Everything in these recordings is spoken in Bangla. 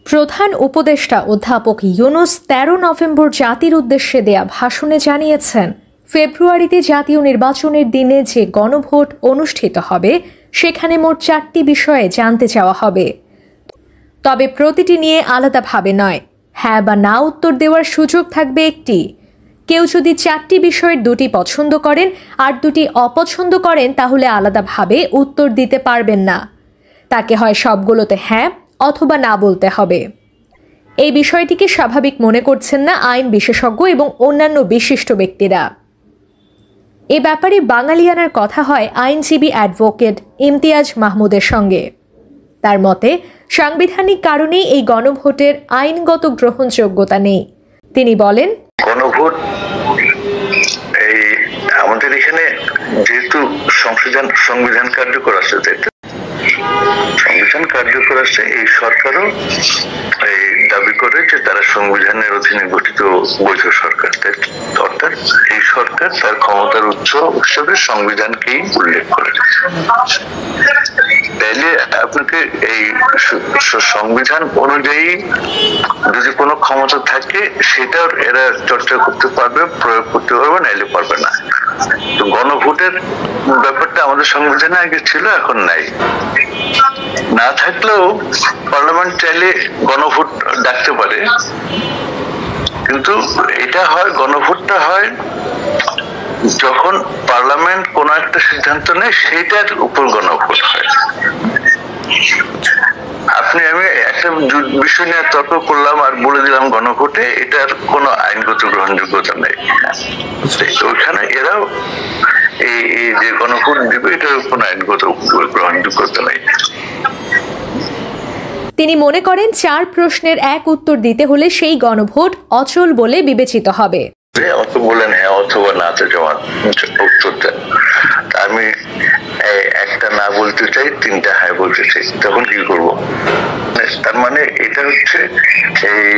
প্রধান উপদেষ্টা অধ্যাপক ইউনূস ১৩ নভেম্বর জাতির উদ্দেশ্যে দেয়া ভাষণে জানিয়েছেন, ফেব্রুয়ারিতে জাতীয় নির্বাচনের দিনে যে গণভোট অনুষ্ঠিত হবে সেখানে মোট ৪টি বিষয়ে জানতে চাওয়া হবে। তবে প্রতিটি নিয়ে আলাদাভাবে নয়, হ্যাঁ বা না উত্তর দেওয়ার সুযোগ থাকবে একটি। কেউ যদি ৪টি বিষয়ের ২টি পছন্দ করেন আর ২টি অপছন্দ করেন তাহলে আলাদাভাবে উত্তর দিতে পারবেন না। তাকে হয় সবগুলোতে হ্যাঁ অথবা না বলতে হবে। এই বিষয়টিকে স্বাভাবিক মনে করছেন না আইন বিশেষজ্ঞ এবং অন্যান্য বিশিষ্ট ব্যক্তিরা। এ ব্যাপারে বাঙালিয়ানার কথা হয় আইনজীবী অ্যাডভোকেট ইমতিয়াজ মাহমুদের সঙ্গে। তার মতে, সাংবিধানিক কারণেই এই গণভোটের আইনগত গ্রহণযোগ্যতা নেই। তিনি বলেন, গণভোট এই আমাদের এখানে যেহেতু সংবিধান কার্যকর আছে, সংবিধান কার্যকর আছে, এই সরকারও এই দাবি করে যে তারা সংবিধানের অধীনে গঠিত বৈধ সরকার। অর্থাৎ এই সরকার তার ক্ষমতার উৎস হিসেবে সংবিধানকেই উল্লেখ করে। তাইলে আপনাকে এই সংবিধান অনুযায়ী যদি কোনো ক্ষমতা থাকে সেটার এরা চর্চা করতে পারবে, প্রয়োগ করতে পারবে, নাইলে পারবে না। তো গণভোটের ব্যাপারটা আমাদের সংবিধানে আগে ছিল, এখন নাই। না থাকলেও পার্লামেন্ট চাইলে গণভোট ডাকতে পারে, কিন্তু এটা হয়, গণভোটটা হয় যখন পার্লামেন্ট কোন একটা সিদ্ধান্ত নেয় সেটার উপর গণভোট হয়। আমি একটা বিষয় নিয়ে তর্ক করলাম আর বলে দিলাম গণভোটে এটার কোনো আইনগত গ্রহণযোগ্যতা নেই। ওইখানে এরাও এই যে গণভোট দিবে এটার কোনো আইনগত গ্রহণযোগ্যতা নেই। তিনি মনে করেন ৪ প্রশ্নের এক উত্তর দিতে হলে সেই গণভোট অচল বলে বিবেচিত হবে। বলেন হ্যাঁ অথবা নাতে জমা উত্তর দেন, আমি একটা না বলতে চাই, ৩টা হ্যাঁ বলতে চাই, তখন কি করব? তার মানে এটা হচ্ছে এই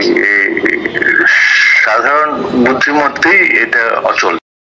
সাধারণ বুদ্ধিমত্তেই এটা অচল।